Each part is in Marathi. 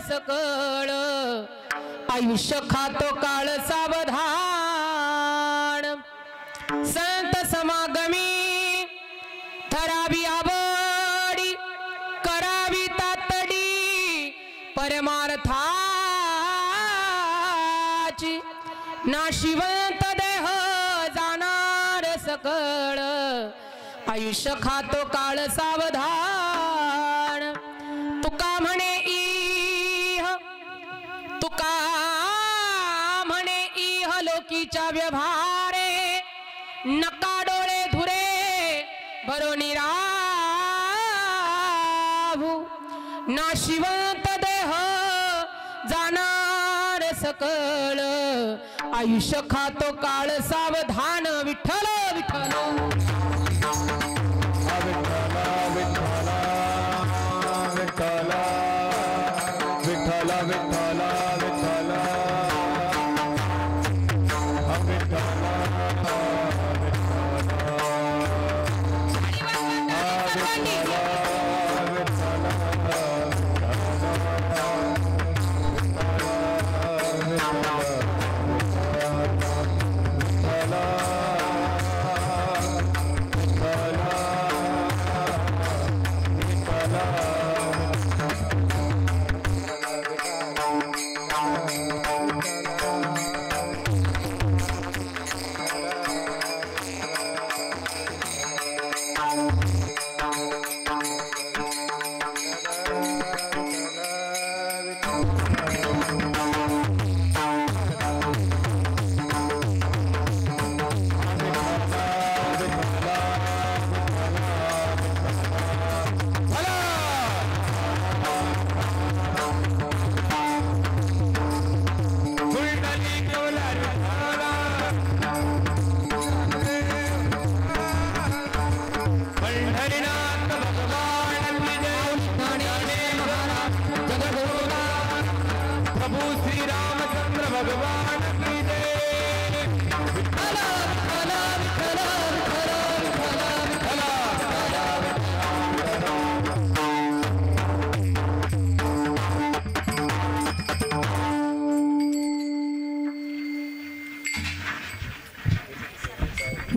सकळ आयुष्य खातो काळ सावधान संत समागमी ठरावी आवडी करावी तातडी परमार्थाची नाशिवंत देह जाणार सकळ आयुष्य खातो काळ सावधान तुका म्हणे इह लोकीच्या व्यवहारे नका डोळे धुरे भरोनी राहू नाशिवंत देह जाणार सकळ आयुष्य खातो काळ सावधान विठ्ठल विठ्ठल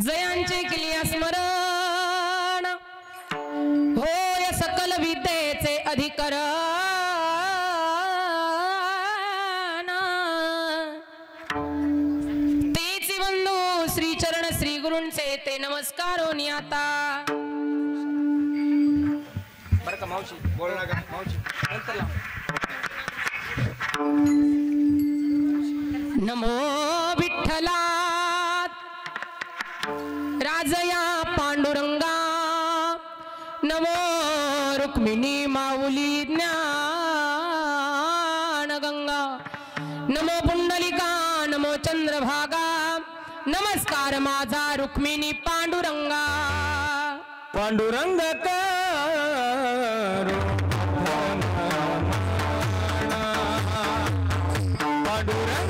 जयांचे केलिया स्मरण होय सकल विद्येचे अधिकरण तेची बंधू श्री चरण श्री गुरूंचे ते नमस्कारोनी आता बरं का मावशी बोल ना मावशी नंतर नमो विठ्ठला राजया पांडुरंगा नमो रुक्मिणी माऊली ज्ञान गंगा नमो पुंडलिका नमो चंद्रभागा नमस्कार माझा रुक्मिणी पांडुरंगा पांडुरंग करो पांडुरंग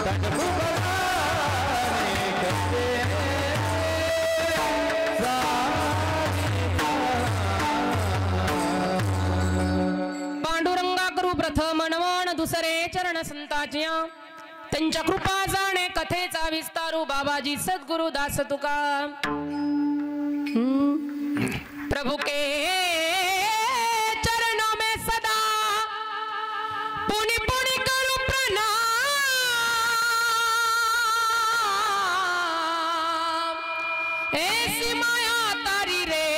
Thank you. वाचिया त्यांच्या कृपा जाणे कथेचा विस्तारू बाबाजी सद्गुरु दास तुका प्रभु के चरणों में सदा पुनि पुनि करूं प्रणाम ऐसी माया तारी रे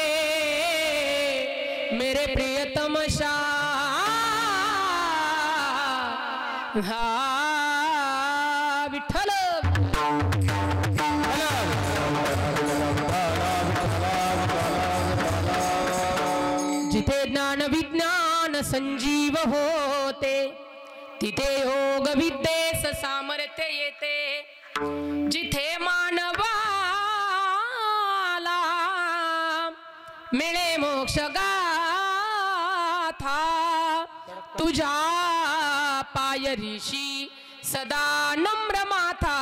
मेरे प्रियतम शाह हा विठ्ठल जिथे ज्ञान विज्ञान संजीव होते तिथे योग विद्येस सामर्थ्य येते जिथे मानवाला मिळे मोक्ष गाथा तुझ्या पाय ऋषी सदा नम्र माथा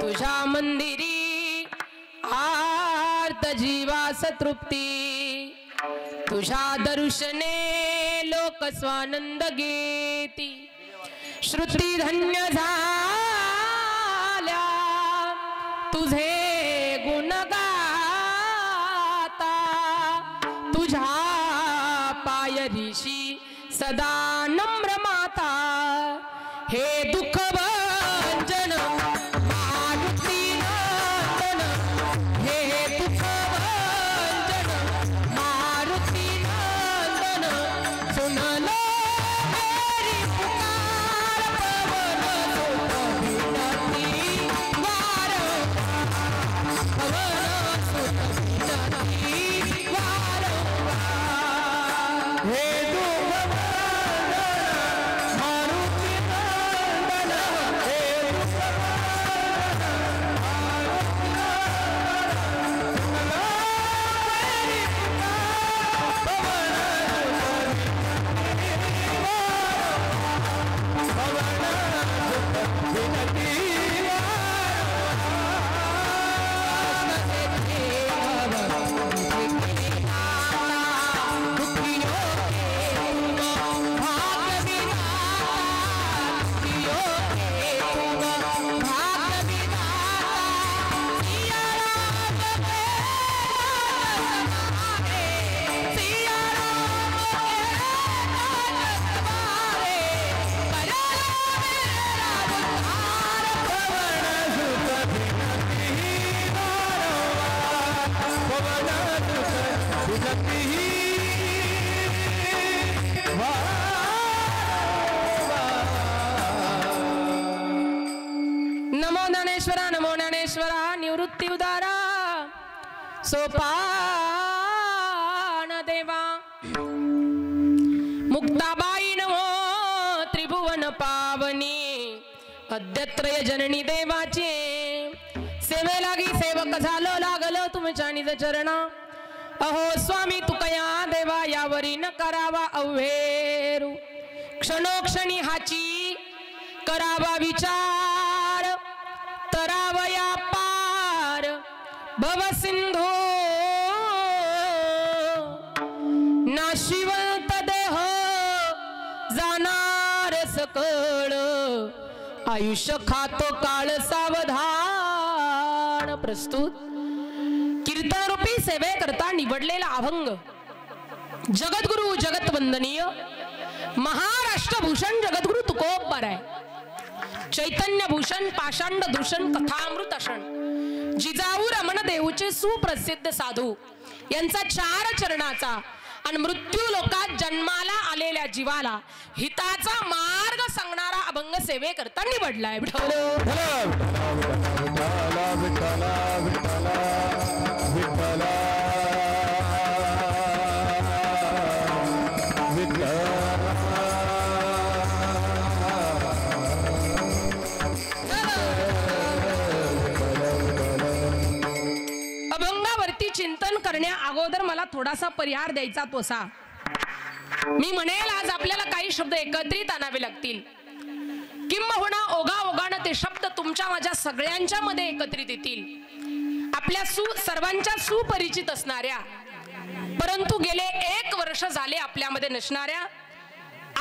तुझ्या मंदिरी आर्त जीवास तृप्ती तुझ्या दर्शने लोक स्वानंद घेती श्रुती धन्य झाल्या तुझे गुण गाता तुझ्या पाय ऋषी सदा नम्र माता हे दुःख भंजन मारुती नंदन हे दुःख भंजन मारुती नंदन सुनलो मेरी पुकार पवन सुत विनती वार पवन सुत विनती वारंवार हे नमो ज्ञानेश्वरा निवृत्ती उदारा सोपान देवा मुक्ताबाई नमो त्रिभुवन पावनी अद्यत्रय जननी देवाची सेवे लागी सेवक झालो लागलो तुमच्या निज चरणा अहो स्वामी तुकया देवा यावरी न करावा अव्हेरू क्षणोक्षणी हाची करावा विचार तरावया पार भव सिंधू नाशिवंत देह जाणार सकळ आयुष्य खातो काळ सावधान प्रस्तुत कीर्तनरूपी सेवे करता निवडलेला अभंग जगद्गुरु जगतवंदनीय महाराष्ट्र भूषण जगद्गुरु तुकोबर आहे चैतन्य भूषण पाषांड दूषण कथामृतषण जिजाऊ रमण देऊचे सुप्रसिद्ध साधू यांचा 4 चरणाचा आणि मृत्यू लोकात जन्माला आलेल्या जीवाला हिताचा मार्ग सांगणारा अभंग सेवे करता निवडलाय चिंतन करण्या अगोदर मला थोडासा परिहार द्यायचा तोसा मी म्हणेल आज आपल्याला काही शब्द एकत्रित आणावे लागतील किंबहुना ओघाओघाने ते शब्द तुमच्या माझ्या सगळ्यांच्या मध्ये एकत्रित येतील आपल्या सर्वांच्या सुपरिचित असणाऱ्या परंतु गेले 1 वर्ष झाले आपल्यामध्ये नसणाऱ्या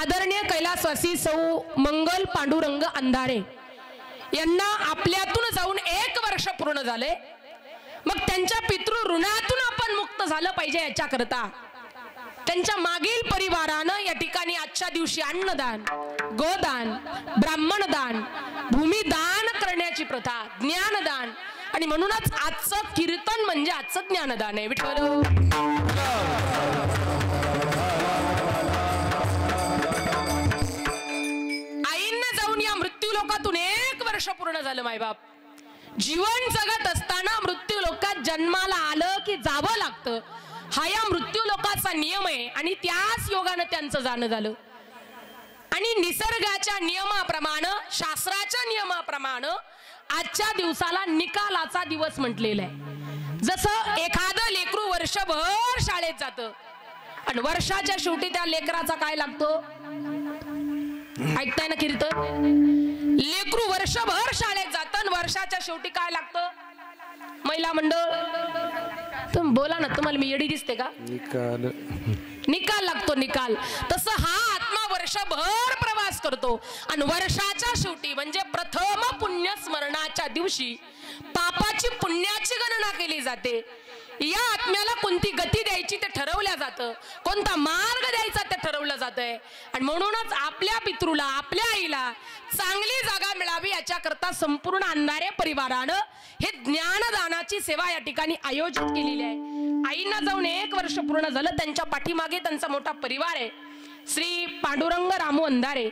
आदरणीय कैलासवासी सौ मंगल पांडुरंग अंधारे यांना आपल्यातून जाऊन 1 वर्ष पूर्ण झाले. मग त्यांच्या पितृ ऋणातून आपण मुक्त झालं पाहिजे. याच्याकरता त्यांच्या मागील परिवारानं या ठिकाणी आजच्या दिवशी अन्नदान, गोदान, ब्राह्मणदान, भूमिदान करण्याची प्रथा, ज्ञानदान, आणि म्हणूनच आजचं कीर्तन म्हणजे आजचं ज्ञानदान आहे. विठ्ठल आईंना जाऊन या मृत्यू लोकातून 1 वर्ष पूर्ण झालं. मायबाप जीवन जगत असताना मृत्यू लोकात जन्माला आलं की जावं लागतं. हा या मृत्यू लोकाचा नियम आहे आणि त्याच योगानं त्यांचं जाणं झालं. आणि निसर्गाच्या नियमाप्रमाणे, शास्त्राच्या नियमाप्रमाणे आजच्या दिवसाला निकालाचा दिवस म्हटलेला आहे. जसं एखादं लेकरू वर्षभर शाळेत जातं आणि वर्षाच्या शेवटी त्या लेकराचा काय लागतो? ऐकताय ना कीर्तन? लेकरू वर्षभर शाळेत जातं आणि वर्षाच्या शेवटी काय लागतं? महिला मंडळ तुम्ही बोला ना, तुम्हाला मी येडी दिसते का? निकाल लागतो, निकाल. तसं हा आत्मा वर्षभर प्रवास करतो आणि वर्षाच्या शेवटी म्हणजे प्रथम पुण्य स्मरणाच्या दिवशी पापाची पुण्याची गणना केली जाते. या आत्म्याला कोणती गती द्यायची ते ठरवलं जातं, कोणता मार्ग द्यायचा ते ठरवलं जातंय. आणि म्हणूनच आपल्या पितृला, आपल्या आईला चांगली जागा मिळावी याच्याकरता संपूर्ण अंधारे परिवारानं हे ज्ञानदानाची सेवा या ठिकाणी आयोजित केलेली आहे. आईंना जाऊन 1 वर्ष पूर्ण झालं. त्यांच्या पाठीमागे त्यांचा मोठा परिवार आहे. श्री पांडुरंग रामू अंधारे,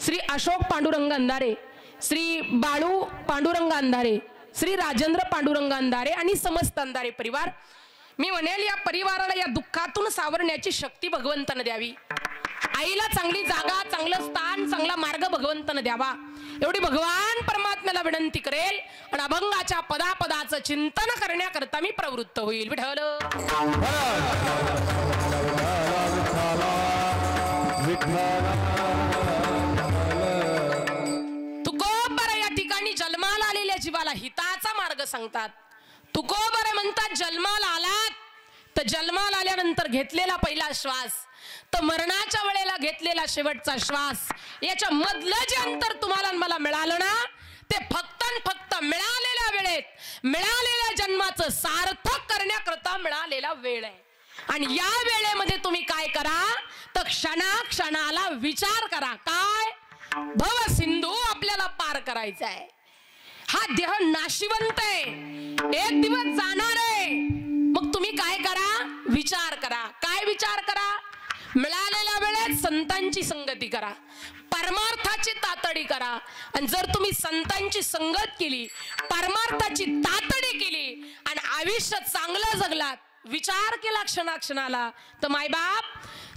श्री अशोक पांडुरंग अंधारे, श्री बाळू पांडुरंग अंधारे, श्री राजेंद्र पांडुरंग अंधारे आणि समस्त अंधारे परिवार. मी म्हणेल या परिवाराला या दुःखातून सावरण्याची शक्ती भगवंतानं द्यावी. आईला चांगली जागा, चांगलं स्थान, चांगला मार्ग भगवंतानं द्यावा एवढी भगवान परमात्म्याला विनंती करेल आणि अभंगाच्या पदापदाचं चिंतन करण्याकरता मी प्रवृत्त होईल. विठ्ठल तुकोबर या ठिकाणी जन्माला आलेल्या जीवाला हिताचा मार्ग सांगतात. तुकोबर म्हणतात जन्माला आलात तर जन्माला आल्यानंतर घेतलेला पहिला श्वास, तर मरणाच्या वेळेला घेतलेला शेवटचा श्वास, याच्या मधलं जे अंतर तुम्हाला मला मिळालं ना, ते फक्त फक्त मिळालेल्या वेळेत, मिळालेल्या जन्माचं सार्थक करण्याकरता मिळालेला वेळ आहे. आणि या वेळेमध्ये तुम्ही काय करा, तर क्षणाक्षणाला विचार करा. काय? भव सिंधू आपल्याला पार करायचा आहे. हा देह नाशिवंत आहे, एक दिवस जाणार आहे. मग तुम्ही काय करा? विचार करा. काय विचार करा? मिळालेल्या वेळेत संतांची संगती करा, परमार्थाची तातडी करा. आणि जर तुम्ही संतांची संगत केली, परमार्थाची तातडी केली आणि आयुष्य चांगलं जगलात, विचार केला क्षणाक्षणाला, तर मायबाप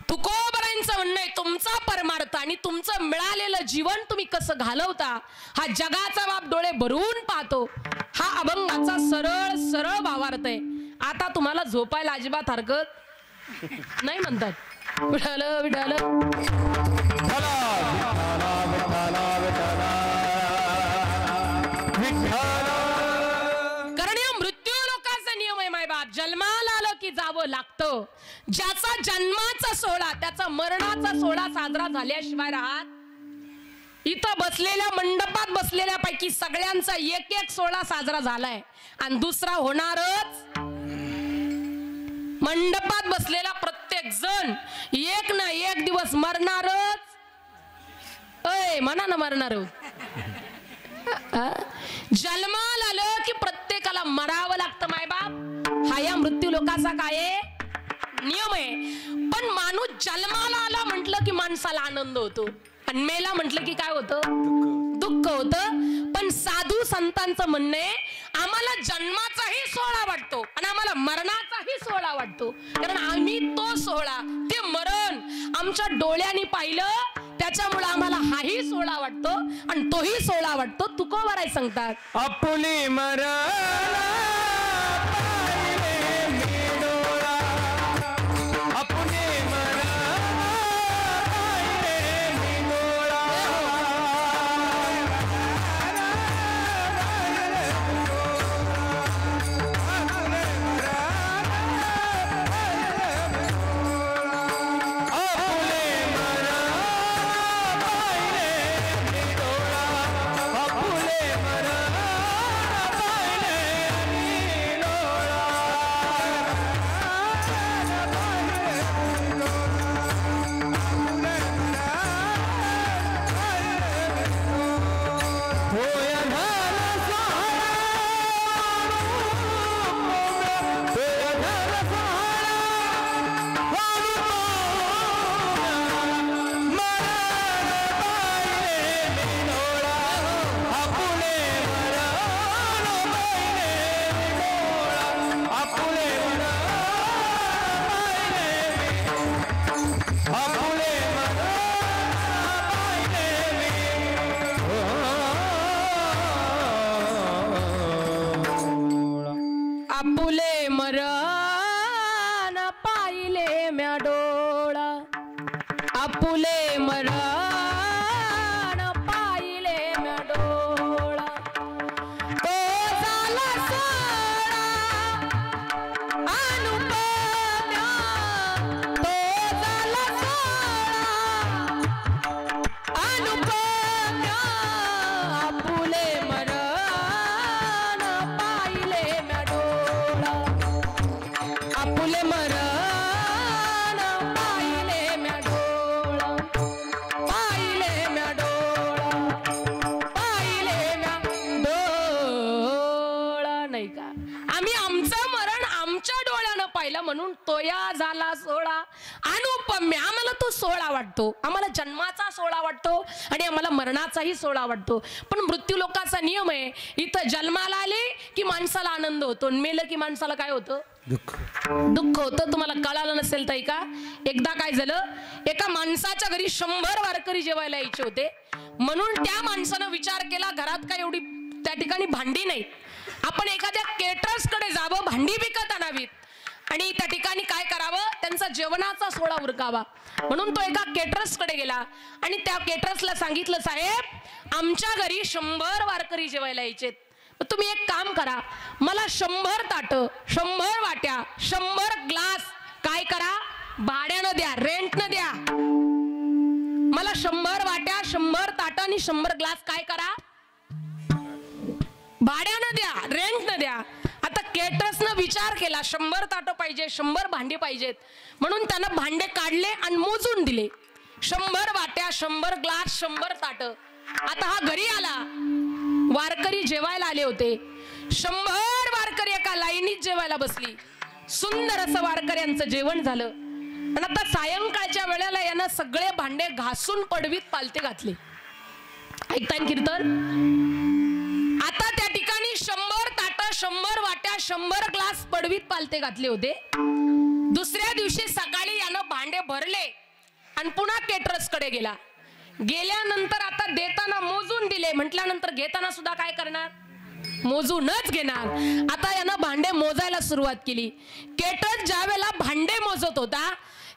तुकोबरांचं म्हणणं आहे तुमचा परमार्थ आणि तुमचं मिळालेलं जीवन तुम्ही कसं घालवता हा जगाचा बाप डोळे भरून पाहतो. हा अभंगाचा सरळ सरळ भावार्थ आहे. आता तुम्हाला झोपायला अजिबात हरकत नाही म्हणतात. विठाल विठाल कारण या मृत्यू लोकांचा नियम आहे मायबाप. जन्माला आलं की जावं लागतं. ज्याचा जन्माचा सोहळा त्याचा मरणाचा सोहळा साजरा झाल्याशिवाय राहत. इथं बसलेल्या मंडपात बसलेल्या पैकी सगळ्यांचा एक एक सोहळा साजरा झालाय आणि दुसरा होणारच. मंडपात बसलेला प्रत्येक जण एक ना एक दिवस मरणारच. म्हणा ना मरणार. जन्माला आलं की प्रत्येकाला मरावं लागतं मायबाप. हा या मृत्यू लोकांचा काय नियम आहे. पण माणूस जन्माला आला म्हटलं की माणसाला आनंद होतो आणि मेला म्हटलं की काय होतं? दुःख होतं. पण साधू संतांचं म्हणणं आहे आम्हाला जन्माचाही सोहळा वाटतो आणि आम्हाला मरणाचाही सोहळा वाटतो. कारण आम्ही तो सोहळा, ते मरण आमच्या डोळ्यांनी पाहिलं, त्याच्यामुळे आम्हाला हाही सोहळा वाटतो आणि तोही सोहळा वाटतो. तुकोबाराय सांगतात आपुली मरण आपुले मरण पाहिले म्या डोळा तो झाला सोळा अनुपम्या तो झाला सोळा अनुपम्या आपुले मरण पाहिले म्या डोळा आपुले मरण म्हणून तोया झाला सोळा अनुपम्य आम्हाला तो सोळा वाटतो आम्हाला जन्माचा सोळा वाटतो आणि आम्हाला मरणाचाही सोळा वाटतो पण मृत्यू लोकाचा नियम आहे इथं जन्माला आले की माणसाला आनंद होतो मेलं की माणसाला काय होतं दुःख होतं तुम्हाला कळालं नसेल तर का एकदा काय झालं एका माणसाच्या घरी 100 वारकरी जेवायला यायचे होते म्हणून त्या माणसानं विचार केला घरात काय एवढी त्या ठिकाणी भांडी नाही आपण एखाद्या केटरर्स कडे जावं भांडी विकत आणावीत आणि त्या ठिकाणी काय करावं त्यांचा जेवणाचा सोळा उरकावा म्हणून तो एका केटरर्स कडे गेला आणि त्या केटरर्सला सांगितलं साहेब आमच्या घरी 100 वारकरी जेवायला यायचेत तुम्ही एक काम करा मला 100 ताट 100 वाट्या 100 ग्लास काय करा भाड्यानं द्या रेंटनं द्या मला 100 वाट्या 100 ताट आणि 100 ग्लास काय करा भाड्यानं द्या रेंटनं द्या आता केटरर्सनं विचार केला 100 ताटं पाहिजे 100 भांडी पाहिजेत म्हणून त्यानं भांडे काढले आणि मोजून दिले 100 वाट्या 100 ग्लास 100 ताटं आता हा घरी आला वारकरी जेवायला आले होते 100 वारकरी एका लाईनीत जेवायला बसली सुंदर असं वारकऱ्यांचं जेवण झालं आणि आता सायंकाळच्या वेळेला यानं सगळे भांडे घासून पडवीत पालते घातले ऐकताय कीर्तन आता त्या ठिकाणी 100 ताट 100 वाट्या 100 ग्लास पडवीत पालते घातले होते दुसऱ्या दिवशी सकाळी यानं भांडे भरले आणि पुन्हा केटरर्स कडे गेला गेल्यानंतर आता देताना मोजून दिले म्हटल्यानंतर घेताना सुद्धा काय करणार मोजूनच घेणार आता यानं भांडे मोजायला सुरुवात केली केटरर्स ज्या वेळेला भांडे मोजत होता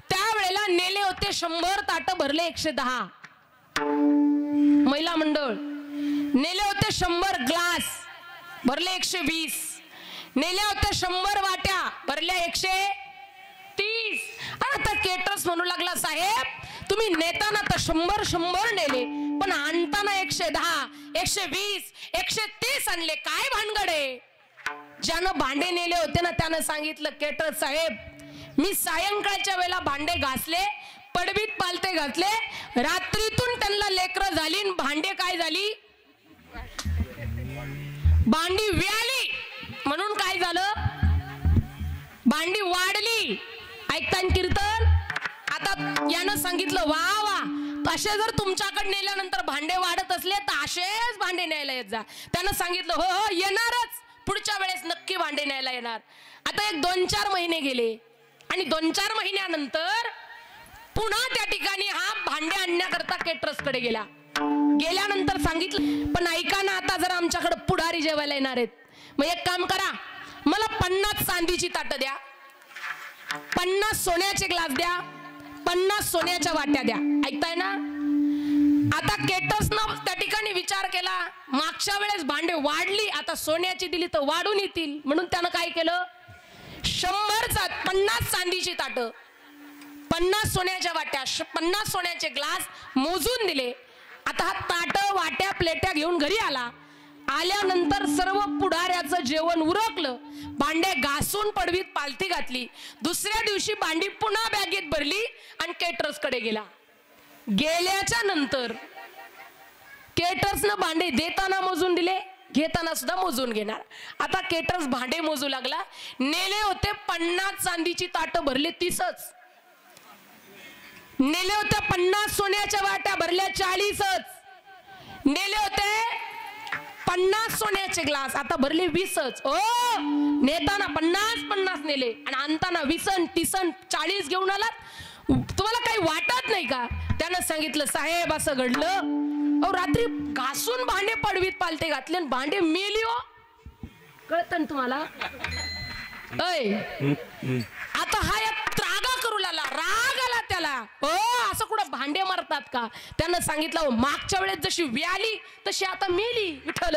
त्यावेळेला नेले होते 100 ताट भरले 110 महिला मंडळ नेले होते 100 ग्लास भरले 120 नेल्या होत्या 100 वाट्या भरल्या 130 आता केटरर्स म्हणू लागला साहेब तुम्ही नेताना तर 100 नेले पण आणताना 110 120 130 आणले काय भानगडे ज्यानं भांडे नेले होते ना त्यानं सांगितलं केटरर्स साहेब मी सायंकाळच्या वेळेला भांडे घासले पडवीत पालते घातले रात्रीतून त्यांना लेकरं झाली भांडे काय झाली भांडी व्याली म्हणून काय झालं भांडी वाढली ऐकताय कीर्तन आता यानं सांगितलं वा वा असे जर तुमच्याकडे नेल्यानंतर भांडे वाढत असले तर असेच भांडे न्यायला येत जा त्यानं सांगितलं हो हो येणारच पुढच्या वेळेस नक्की भांडे न्यायला येणार आता 1-2-4 महिने गेले आणि 2-4 महिन्यानंतर पुन्हा त्या ठिकाणी हा भांडे आणण्याकरता केटरर्स कडे गेला गेल्यानंतर सांगितलं पण ऐका ना आता जर आमच्याकडे पुढारी जेवायला येणार आहेत मग एक काम करा मला 50 चांदीची ताटं द्या 50 सोन्याचे ग्लास द्या 50 सोन्याच्या वाट्या द्या ऐकताय ना आता केटरर्सनं त्या ठिकाणी विचार केला मागच्या वेळेस भांडे वाढली आता सोन्याची दिली तर वाढून येतील म्हणून त्यानं काय केलं 50 चांदीची ताटं 50 सोन्याच्या वाट्या 50 सोन्याचे ग्लास मोजून दिले आता हा ताट वाट्या प्लेट्या घेऊन घरी आला आल्यानंतर सर्व पुढाऱ्याचं जेवण उरकलं भांडे घासून पडवीत पालती घातली दुसऱ्या दिवशी भांडी पुन्हा बॅगेत भरली आणि केटरर्स कडे गेला गेल्याच्या नंतर केटरर्सनं भांडे देताना मोजून दिले घेताना सुद्धा मोजून घेणार आता केटरर्स भांडे मोजू लागला नेले होते 50 चांदीची ताट भरले 30च नेले होते 50 सोन्याच्या वाट्या भरल्या 40च नेले होते 50 सोन्याचे ग्लास आता भरले 20च ओ नेताना 50 नेले आणि आणताना 20 30 40 घेऊन आलात तुम्हाला काही वाटत नाही का त्यानं सांगितलं साहेब असं घडलं अहो रात्री घासून भांडे पडवीत पालते घातले आणि भांडे मेली हो कळतं ना तुम्हाला आता हा एक त्रागा करू लागला राग आला त्याला आला. ओ असं कुठं भांडे मारतात का? त्यानं सांगितलं मागच्या वेळेस जशी व्याली तशी आता मेली. विठ्ठल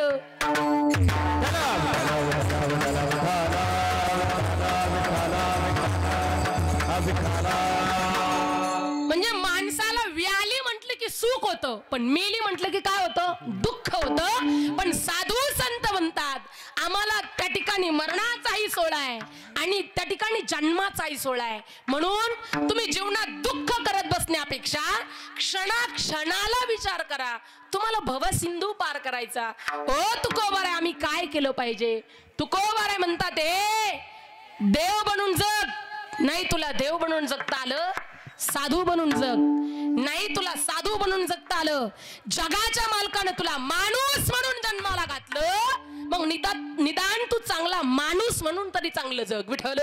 म्हणजे माणसाला व्याली म्हटलं की सुख होतं, पण मेली म्हटलं की काय होतं? दुःख होतं. पण साधू संत म्हणतात आम्हाला त्या ठिकाणी मरणाचाही सोहळा आहे आणि त्या ठिकाणी जन्माचाही सोहळा आहे. म्हणून तुम्ही जीवनात दुःख करत बसण्यापेक्षा क्षणाला विचार करा. तुम्हाला भवसिंधू पार करायचा. ओ तुकोबाराय आम्ही काय केलं पाहिजे? तुकोबाराय म्हणतात देव बनून जग. नाही तुला देव बनून जगता आलं, साधू बनून जग. नाही तुला साधू बनून जगता आलं, जगाच्या मालकानं तुला माणूस म्हणून जन्माला घातलं, मग निदान तू चांगला माणूस म्हणून तरी चांगलं जग. विठ्ठल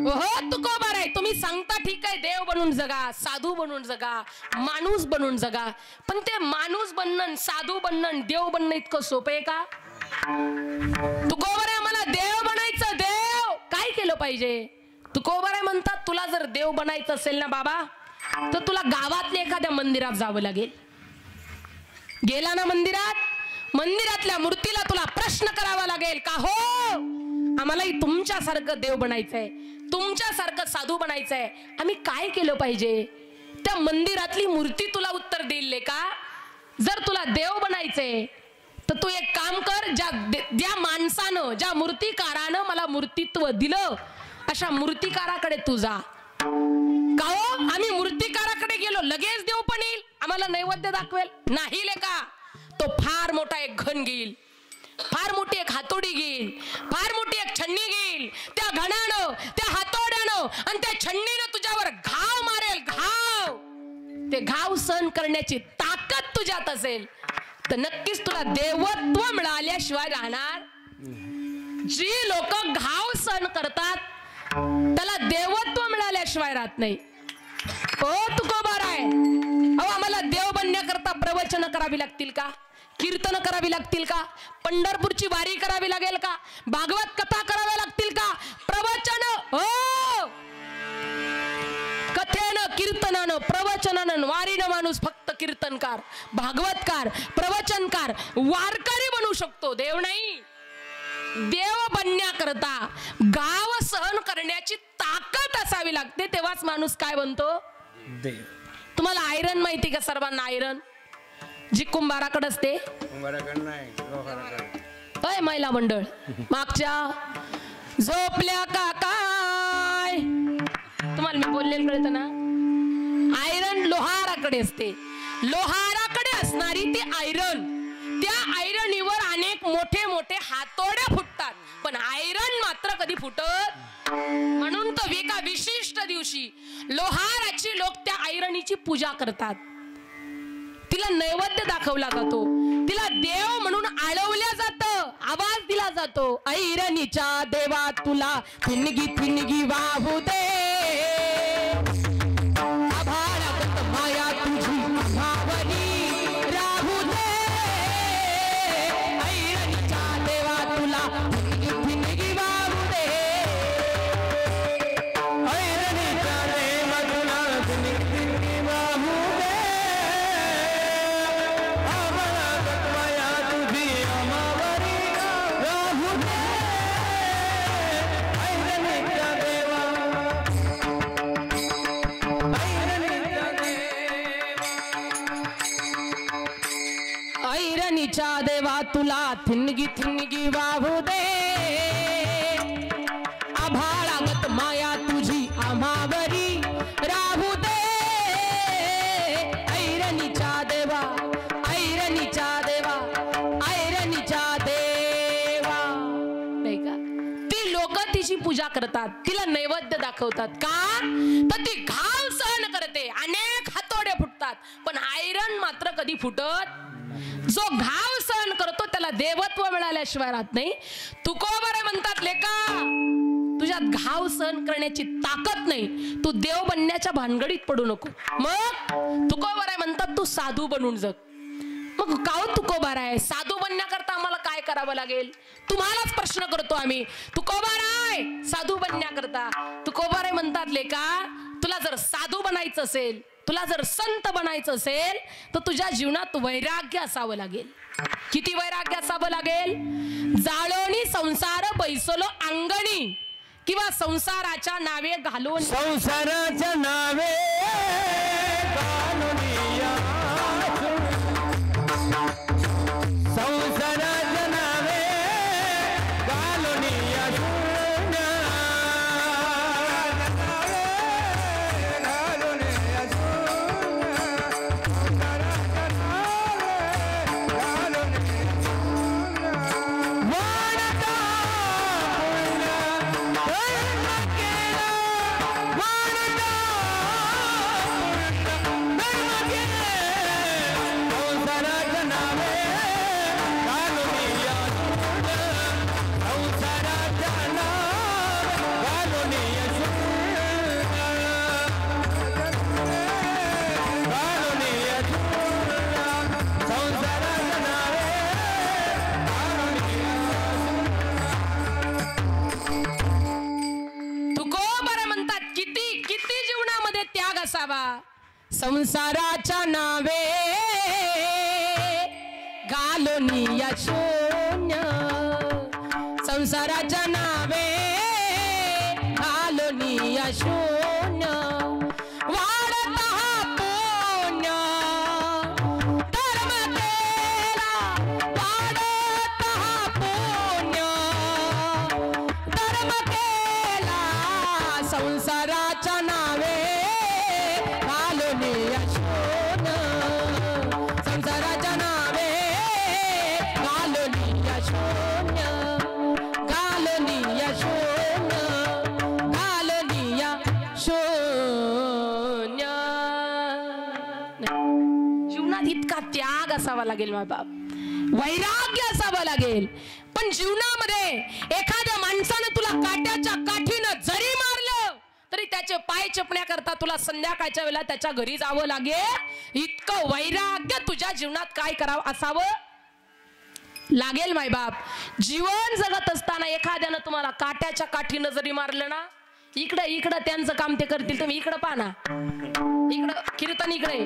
हो तुकोबार आहे. तुम्ही सांगता ठीक आहे, देव बनून जगा, साधू बनून जगा, माणूस बनून जगा, पण ते माणूस बनणं, साधू बनणं, देव बनणं इतकं सोपं आहे का? तुकोबार आहे मला देव बनायचं. देव काय केलं पाहिजे? तुकोबार आहे म्हणतात तुला जर देव बनायचं असेल ना बाबा, तर तुला गावातल्या एखाद्या मंदिरात जावं लागेल. गेला ना मंदिरातल्या मूर्तीला तुला प्रश्न करावा लागेल का हो आम्हालाही तुमच्यासारखं देव बनायचंय, तुमच्यासारखं साधू बनायचंय, आम्ही काय केलं पाहिजे? त्या मंदिरातली मूर्ती तुला उत्तर देईल का? जर तुला देव बनायचंय तर तू एक काम कर, ज्या माणसानं, ज्या मूर्तिकारानं मला मूर्तित्व दिलं अशा मूर्तिकाराकडे तू जा. का हो आम्ही मूर्तिकाराकडे गेलो लगेच देव पण येईल, आम्हाला नैवेद्य दाखवेल? नाही लेका, तो फार मोठा एक घन घेईल, फार मोठी एक हातोडी घेईल, फार मोठी एक छन्नी घेईल. त्या घणानं, त्या हातोड्यानं आणि त्या छन्नीनं तुझ्यावर घाव मारेल. घाव, ते घाव सहन करण्याची ताकद तुझ्यात असेल तर नक्कीच तुला देवत्व मिळाल्याशिवाय राहणार. जी लोक घाव सहन करतात त्याला देवत्व मिळाल्याशिवाय राहत नाही. ओ तुकोबार आहे, अहो आम्हाला देव बनण्याकरता प्रवचन करावी लागतील का? कीर्तन करावी लागतील का? पंढरपूरची वारी करावी लागेल का? भागवत कथा कराव्या लागतील का? प्रवचन हो, कथेनं, कीर्तनानं, प्रवचनानं वारीनं माणूस फक्त कीर्तनकार, भागवतकार, प्रवचनकार, वारकरी बनू शकतो, देव नाही. देव बनण्याकरता गाव सहन करण्याची ताकद असावी लागते, तेव्हाच माणूस काय बनतो? देव. तुम्हाला आयरन माहिती का? सर्वांना आयरन जी कुंभाराकडे असते. अय महिला मंडळ मागच्या झोपल्या का काय? तुम्हाला मी बोललेलं कळतं ना? आयरन लोहाराकडे असते. लोहाराकडे असणारी ती आयरन, त्या आयरनीवर अनेक मोठे मोठे हातोड्या फुटतात, पण आयरन मात्र कधी फुटत. म्हणून तर एका विशिष्ट दिवशी लोहाराची लोक त्या आयरनीची पूजा करतात, तिला नैवेद्य दाखवला जातो, तिला देव म्हणून आळवल्या जातं, आवाज दिला जातो. ऐरणीच्या देवा तुला थिणगी थिणगी वाहू दे, आभाळागत माया तुझी आम्हावरी राहू दे. ऐरणीच्या देवा तुला थिणगी थिणगी वाहू दे, ऐरणीच्या देवा तुला थिणगी थिणगी वाहू दे. ऐरणीच्या देवा तुला थिणगी थिणगी वाहू दे, आभाळागत माया तुझी आम्हावरी राहू दे. ऐरणीच्या देवा, ऐरणीच्या देवा, ऐरणीच्या देवा. नाही का? ती लोक तिची पूजा करतात, तिला नैवेद्य दाखवतात का? तर ती घाव सहन करते, अनेक हातोडे फुटतात, पण आयरन मात्र कधी फुटत. जो घाव सहन करतो त्याला देवत्व मिळाल्याशिवाय राहत नाही. तुकोबार म्हणतात लेका तुझ्यात घाव सहन करण्याची ताकद नाही, तू देव बनण्याच्या भानगडीत पडू नको. मग तुकोबार म्हणतात तू साधू बनून जग. मग काव तुकोबार आहे, साधू बनण्याकरता आम्हाला काय काय करावं लागेल? तुम्हालाच प्रश्न करतो आम्ही. तुकोबाराय साधू बनण्याकरता तुकोबाराय म्हणतात लेका, तुला जर साधू बनायचं असेल, तुला जर संत बनायचं असेल तर तुझ्या जीवनात वैराग्य असावं लागेल. किती वैराग्य असावं लागेल? जाळोनी संसार बैसलो अंगणी किंवा संसाराच्या नावे घालून, संसाराच्या नावे घालूनिया, संसाराच्या नावे घालूनिया शून्य, घालूनिया शून्य, संसाराच्या नावे घालूनिया शून्य, वाढता संसाराच्या नावे घालूनिया शून्य, संसाराच्या नावे घालूनिया शून्य, वाढता पुण्य धर्म केला, वाढता पुण्य धर्म केला, संसाराच्या नावे संसाराच्या नावे घालूनिया शून्य, घालूनिया शून्य, घालूनिया शून्य. जीवनात इतका त्याग असावा लागेल माझा बाप, वैराग्य असावं लागेल. पण जीवनामध्ये एखाद्या माणसानं तुला काट्याच्या काठीनं जरी मारलं तरी त्याचे पाय चपण्याकरता तुला संध्याकाळच्या वेळेला त्याच्या घरी जावं लागेल. इतकं वैराग्य तुझ्या जीवनात काय करावं असावं लागेल मायबाप. जीवन जगत असताना एखाद्यानं तुम्हाला काट्याच्या काठीनं जरी मारलं ना, इकडं इकडं त्यांचं काम ते करतील, तुम्ही इकडं पाहा ना, इकडं कीर्तन इकडे.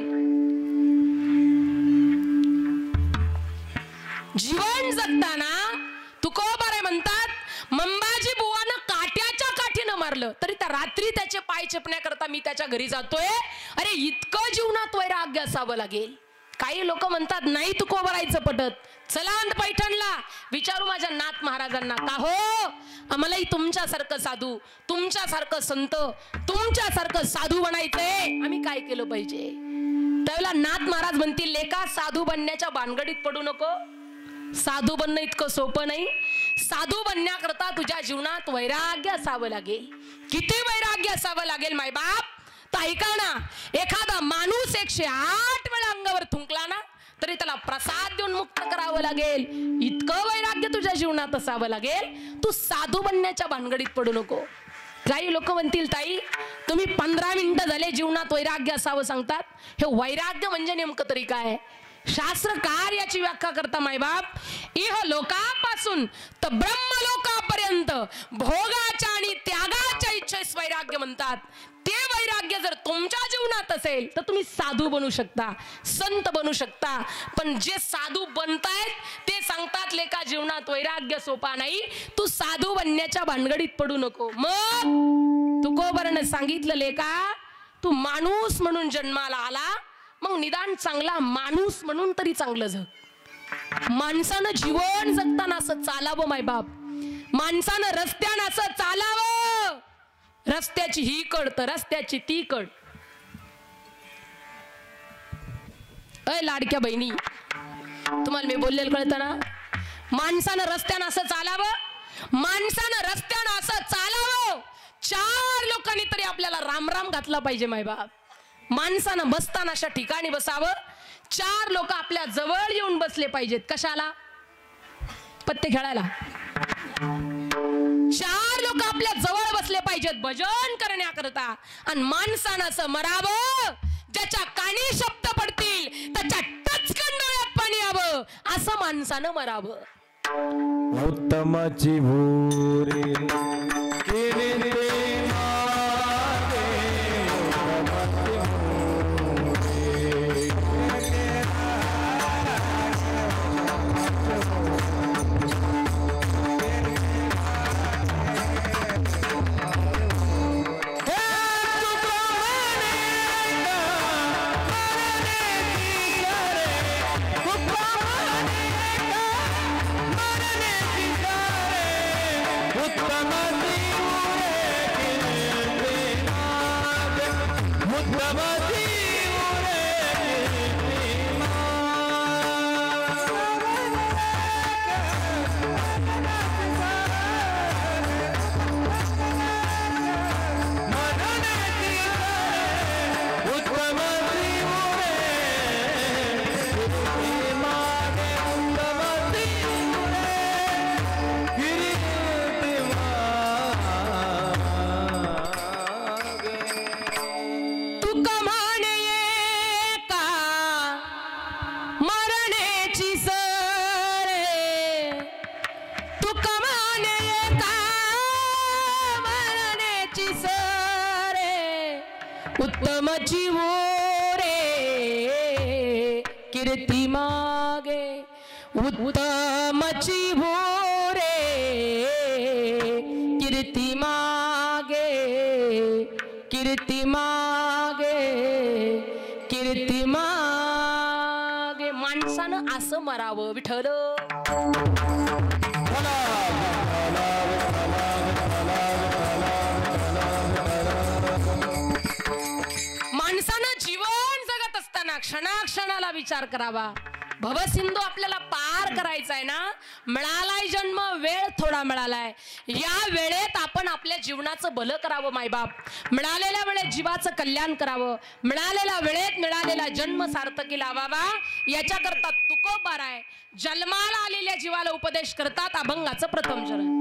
जीवन जगताना तुकोबाराय म्हणतात, मंबाजी बुवानं काट्याच्या काठीनं मारलं तरी त्या रात्री त्याचे पाय चेपण्याकरता मी त्याच्या घरी जातोय. अरे इतकं जीवनात वैराग्य असावं लागेल. काही लोक म्हणतात नाही तुकोबारायचं पटत, चला पैठणला विचारू माझ्या नाथ महाराजांना, का हो आम्हालाही तुमच्यासारखं साधू, तुमच्यासारखं संत, तुमच्यासारखं साधू बनायचंय, आम्ही काय केलं पाहिजे? त्यावेळेला नाथ महाराज म्हणतील, लेका साधू बनण्याच्या भानगडीत पडू नको. साधू बनणं इतकं सोपं नाही. साधू बनण्याकरता तुझ्या जीवनात वैराग्य असावं लागेल. किती वैराग्य असावं लागेल मायबाप? तर ऐका ना, एखादा माणूस 108 वेळा अंगावर थुंकला ना तरी त्याला प्रसाद देऊन मुक्त करावं लागेल. इतकं वैराग्य तुझ्या जीवनात असावं लागेल. तू साधू बनण्याच्या भानगडीत पडू नको. काही लोक म्हणतील, ताई तुम्ही 15 मिनिटं झाले जीवनात वैराग्य असावं सांगतात, हे वैराग्य म्हणजे नेमकं तरी काय? शास्त्रकार याची व्याख्या करता मायबाप, इह लोकापासून तर ब्रह्मलोकापर्यंत भोगाच्या आणि त्यागाच्या इच्छेस वैराग्य म्हणतात. ते वैराग्य जर तुमच्या जीवनात असेल तर तुम्ही साधू बनू शकता, संत बनू शकता. पण जे साधू बनतायत ते सांगतात, लेका जीवनात वैराग्य सोपा नाही, तू साधू बनण्याच्या भानगडीत पडू नको. मग तुकोबारानं सांगितलं, लेका तू माणूस म्हणून जन्माला आला, मग निदान चांगला माणूस म्हणून तरी चांगलं जग. माणसानं जीवन जगताना असं चालावं मायबाप. माणसानं रस्त्यानं असं चालावं. रस्त्याची ही कड तर रस्त्याची ती कड. अय लाडक्या बहिणी, तुम्हाला मी बोललेलं कळतं ना? माणसानं रस्त्यानं असं चालावं, माणसानं रस्त्यानं असं चालावं. 4 लोकांनी तरी आपल्याला राम राम घातला पाहिजे मायबाप. माणसानं बसताना अशा ठिकाणी बसावं, 4 लोक आपल्या जवळ येऊन बसले पाहिजेत. कशाला? पत्ते खेळायला. 4 लोक आपल्या जवळ बसले पाहिजेत भजन करण्याकरता. आणि माणसानं असं मरावं, ज्याच्या कानी शब्द पडतील त्याच्या टचकन डोळ्यात पाणी यावं, असं माणसानं मरावं. उत्तमाची भूरे उत्तम जीवो रे कीर्ती मागे उत्तम जीवो रे कीर्ती मागे कीर्ती मागे कीर्ती मागे माणसानं असं मरावं विठ्ठल माणसानं जीवन जगत असताना क्षणाक्षणाला विचार करावा. भवसिंधू आपल्याला पार करायचा आहे ना, मिळालाय जन्म, वेळ थोडा मिळालाय, या वेळेत आपण आपल्या जीवनाचं भलं करावं. मायबाप मिळालेल्या वेळेत जीवाचं कल्याण करावं, मिळालेल्या वेळेत मिळालेला जन्म सार्थकी लावावा. याच्याकरता तुकोबार आहे, जन्माला आलेल्या जीवाला उपदेश करतात. अभंगाचं प्रथम चरण.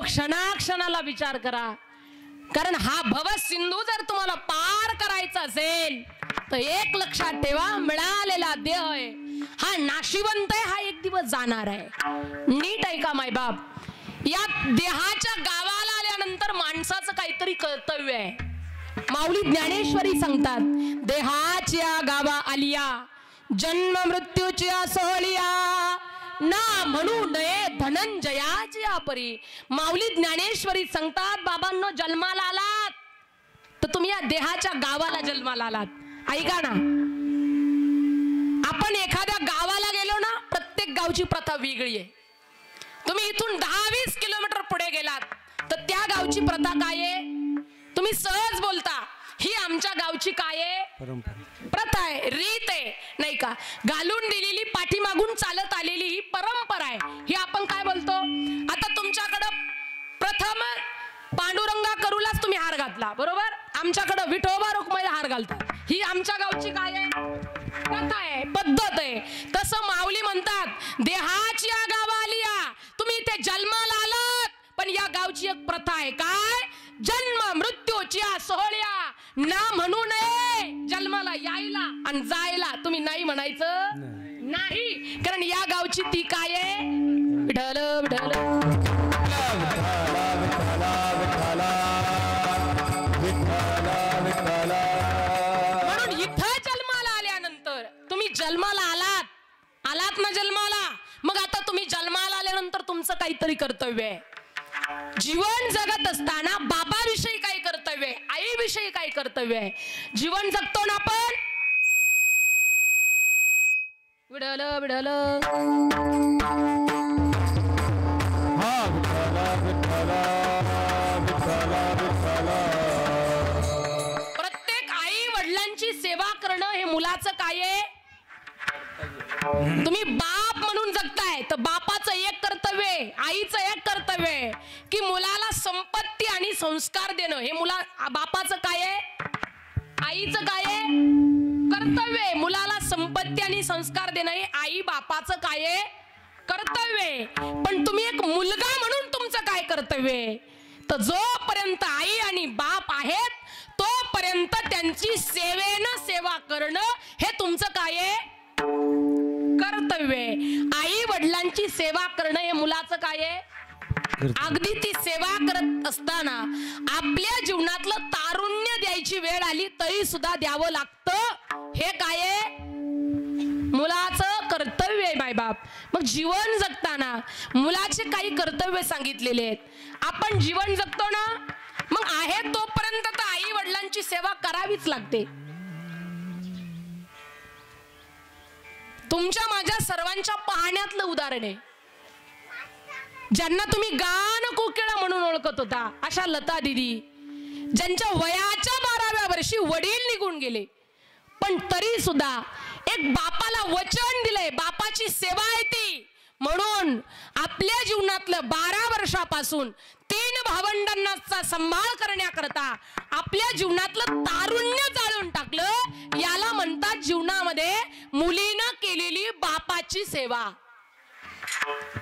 क्षणाक्षणाला विचार करा, कारण हा भव सिंधू जर तुम्हाला पार करायचा असेल तर एक लक्षात ठेवा, मिळालेला देह आहे हा नाशिवंत आहे, हा एक दिवस जाणार आहे. नीट ऐका मायबाप, या देहाच्या गावाला आल्यानंतर माणसाचं काहीतरी कर्तव्य आहे. माऊली ज्ञानेश्वरी सांगतात, देहाच्या गावा आलिया जन्म मृत्यूच्या सोहळिया ना म्हणू नये धनंजयाच्या परी. माऊली ज्ञानेश्वरी सांगतात, बाबांनो जन्माला आलात तर तुम्ही या देहाच्या गावाला जन्माला आलात. ऐका ना, आपण एखाद्या गावाला गेलो ना, प्रत्येक गावची प्रथा वेगळी आहे. तुम्ही इथून 10-20 किलोमीटर पुढे गेलात तर त्या गावची प्रथा काय आहे, तुम्ही सहज बोलता ही आमच्या गावची काय आहे, प्रथा आहे, रीत आहे, नाही का, घालून दिलेली पाठीमागून चालत आलेली ही परंपरा आहे. ही आपण काय बोलतो. आता तुमच्याकडं प्रथम पांडुरंगा करूलाच तुम्ही हार घातला, बरोबर, आमच्याकडं विठोबा रुक्माईला हार घालतात. ही आमच्या गावची काय आहे, प्रथा आहे, पद्धत आहे. तसं माऊली म्हणतात, देहाची गावा आलिया, तुम्ही इथे जन्माला आलात पण या गावची एक प्रथा आहे. काय, जन्म मृत्यूच्या सोहळ्या ना म्हणू नये. जन्माला यायला आणि जायला तुम्ही नाही म्हणायचं नाही, कारण या गावची ती काय आहे, विठ्ठल विठ्ठल. म्हणून इथं जन्माला आल्यानंतर तुम्ही जन्माला आलात ना जन्माला, मग आता तुम्ही जन्माला आल्यानंतर तुमचं काहीतरी कर्तव्य आहे. जीवन जगत असताना बाबाविषयी काय कर्तव्य आहे, आईविषयी काय कर्तव्य आहे. जीवन जगतो ना आपण, विडल विडल प्रत्येक आई वडिलांची सेवा करणं हे मुलाचं काय आहे. तुम्ही बाप म्हणून जगताय तर बापाचं एक कर्तव्य आहे, आईचं एक कर्तव्य आहे की मुलाला संपत्ती आणि संस्कार देणं. हे बापाचं काय आहे, आईचं काय आहे, कर्तव्य आहे. मुलाला संपत्ती आणि संस्कार देणं हे आई बापाचं काय आहे, कर्तव्य आहे. पण तुम्ही एक मुलगा म्हणून तुमचं काय कर्तव्य आहे, तर जोपर्यंत आई आणि बाप आहेत तोपर्यंत त्यांची सेवेनं सेवा करणं हे तुमचं काय आहे, कर्तव्य आहे. आई वडिलांची सेवा करणं हे मुलाचं काय आहे. अगदी ती सेवा करत असताना आपल्या जीवनातलं तारुण्य द्यायची वेळ आली तरी सुद्धा द्यावं लागतं, हे काय आहे, मुलाचं कर्तव्य आहे मायबाप. मग जीवन जगताना मुलाचे काही कर्तव्य सांगितलेले आहेत. आपण जीवन जगतो ना, मग आहे तोपर्यंत तर आई वडिलांची सेवा करावीच लागते. तुमच्या माझ्या सर्वांच्या पाहण्यातलं उदाहरण आहे. ज्यांना तुम्ही गान कोकिळा म्हणून ओळखत होता अशा लता दिदी, ज्यांच्या वयाच्या 12व्या वर्षी वडील निघून गेले पण तरी सुद्धा एक बापाला वचन दिलंय, बापाची सेवा आहे ती, म्हणून आपल्या जीवनातलं 12 वर्षापासून 3 भावंडांचा सांभाळ करण्याकरता आपल्या जीवनातलं तारुण्य जाळून टाकलं. याला म्हणतात जीवनामध्ये मुलीनं केलेली बापाची सेवा.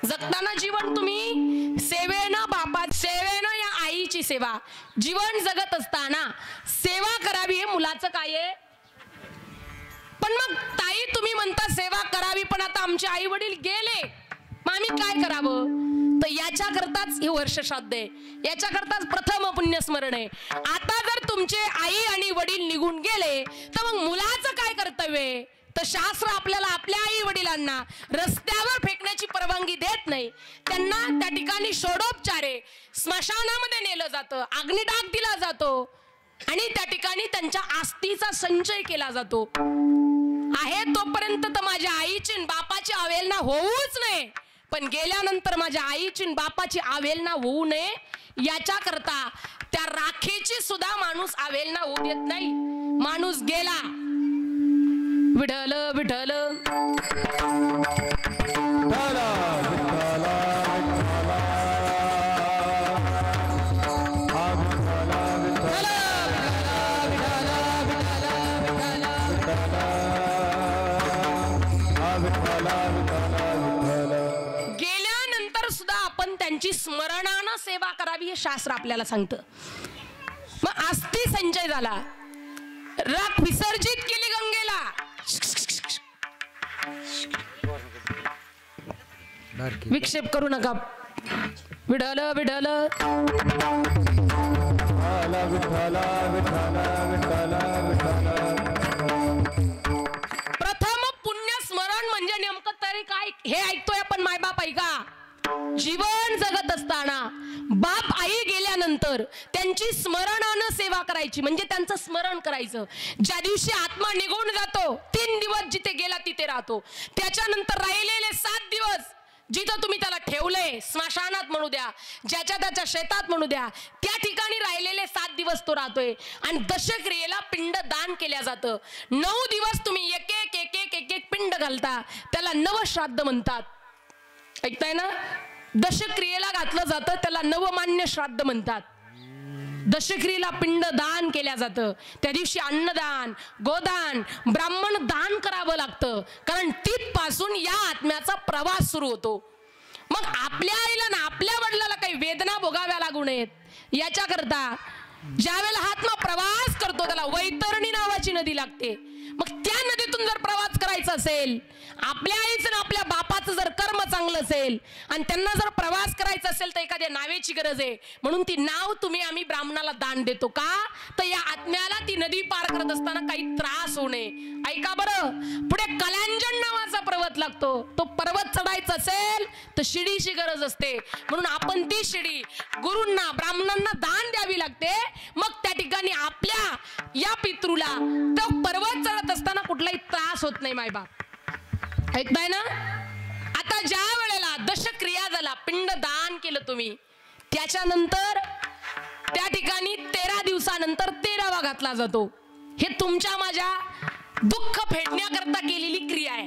जगताना जीवन तुम्ही सेवेनं बापा, सेवेनं या आईची सेवा, जीवन जगत असताना सेवा करावी हे मुलाचं काय आहे. पण मग ताई तुम्ही म्हणता सेवा करावी, पण आता आमचे आई वडील गेले, मग आम्ही काय करावं. तर याच्याकरताच हे वर्ष श्राद्ध आहे, याच्याकरताच प्रथम पुण्यस्मरण आहे. आता जर तुमचे आई आणि वडील निघून गेले तर मग मुलाचं काय कर्तव्य आहे. तर शास्त्र आपल्याला आपल्या आई वडिलांना रस्त्यावर फेकण्याची परवानगी देत नाही. त्यांना त्या ठिकाणी षोडोपचारे स्मशानामध्ये नेलं जातं, अग्निडाग दिला जातो आणि त्या ठिकाणी त्यांच्या आस्तीचा संचय केला जातो. आहे तोपर्यंत तर माझ्या आईची आणि बापाची अवहेलना होऊच नये, पण गेल्यानंतर माझ्या आईची आणि बापाची अवहेलना होऊ नये याच्याकरता त्या राखेची सुद्धा माणूस अवहेलना होऊ देत नाही. माणूस गेला, विठ्ठल विठ्ठल गेल्यानंतर सुद्धा आपण त्यांची स्मरणानं सेवा करावी हे शास्त्र आपल्याला सांगतं. मग अस्थि संचय झाला, राख विसर्जित केली गंगेला. विक्षेप करू नका. विढल विढल प्रथम पुण्य स्मरण म्हणजे नेमकं तरी काय हे ऐकतोय आपण मायबाप ऐका. जीवन जगत असताना बाप आई गेल्यानंतर त्यांची स्मरणानं सेवा करायची म्हणजे त्यांचं स्मरण करायचं. ज्या दिवशी आत्मा निघून जातो 3 दिवस जिथे गेला तिथे राहतो. त्याच्यानंतर राहिलेले 7 दिवस जिथं तुम्ही त्याला ठेवलंय स्मशानात म्हणू द्या ज्याच्या त्याच्या शेतात म्हणू द्या त्या ठिकाणी राहिलेले 7 दिवस तो राहतोय. आणि दशक्रियेला पिंड दान केल्या जातं. 9 दिवस तुम्ही एक एक एक एक एक एक पिंड घालता त्याला नवश्राद्ध म्हणतात. ऐकताय ना. दशक्रियेला घातलं जातं त्याला नवमान्य श्राद्ध म्हणतात. दशक्रियेला पिंड दान केल्या जातं. त्या दिवशी अन्नदान गोदान ब्राह्मण दान करावं लागतं कारण तिथपासून या आत्म्याचा प्रवास सुरू होतो. मग आपल्या आईला ना आपल्या वडिलाला काही वेदना भोगाव्या लागू नयेत याच्याकरता ज्या वेळेला हा आत्मा प्रवास करतो त्याला वैतरणी नावाची नदी लागते. मग त्या नदीतून जर प्रवास करायचा असेल आपल्या आईचं ना आपल्या बापाचं जर कर्म चांगलं असेल आणि त्यांना जर प्रवास करायचा असेल तर एखाद्या नावेची गरज आहे म्हणून ती नाव तुम्ही आम्ही ब्राह्मणाला दान देतो का तर या आत्म्याला ती नदी पार करत असताना काही त्रास होऊ नये. ऐका बरं. पुढे कलांजन नावाचा पर्वत लागतो. तो पर्वत चढायचा असेल तर शिडीची गरज असते म्हणून आपण ती शिडी गुरूंना ब्राह्मणांना दान द्यावी लागते. मग त्या ठिकाणी आपल्या या पितृला तो पर्वत चढत असताना कुठलाही त्रास होत नाही मायबाप. ऐकताय ना. आता ज्या वेळेला दशक्रिया झाला पिंड दान केलं तुम्ही त्याच्यानंतर त्या ठिकाणी 13 दिवसानंतर 13वा घातला जातो. हे तुमच्या माझ्या दुःख फेडण्याकरता केलेली क्रिया आहे.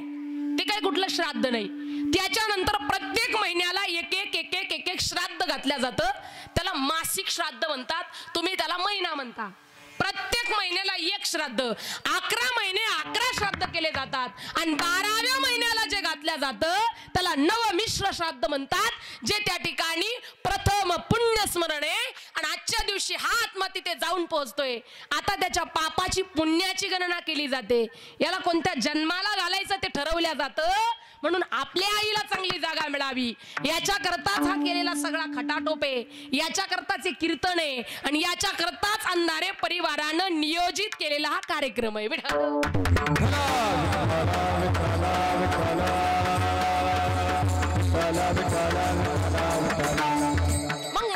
ते काय कुठलं श्राद्ध नाही. त्याच्यानंतर प्रत्येक महिन्याला एक एक एक एक एक एक श्राद्ध घातल्या जातं. त्याला मासिक श्राद्ध म्हणतात. तुम्ही त्याला महिना म्हणता. प्रत्येक महिन्याला एक श्राद्ध. 11 महिने 11 श्राद्ध केले जातात आणि 12व्या महिन्याला जे घातल्या जातं त्याला नवमिश्र श्राद्ध म्हणतात. जे त्या ठिकाणी प्रथम पुण्य स्मरण आहे आणि आजच्या दिवशी हा आत्मा तिथे जाऊन पोहोचतोय. आता त्याच्या पापाची पुण्याची गणना केली जाते. याला कोणत्या जन्माला घालायचं ते ठरवल्या जातं म्हणून आपल्या आईला चांगली जागा मिळावी याच्याकरताच हा केलेला सगळा खटाटोप आहे. याच्याकरताच हे कीर्तन आहे आणि याच्याकरताच अंधारे परिवारानं नियोजित केलेला हा कार्यक्रम आहे. मग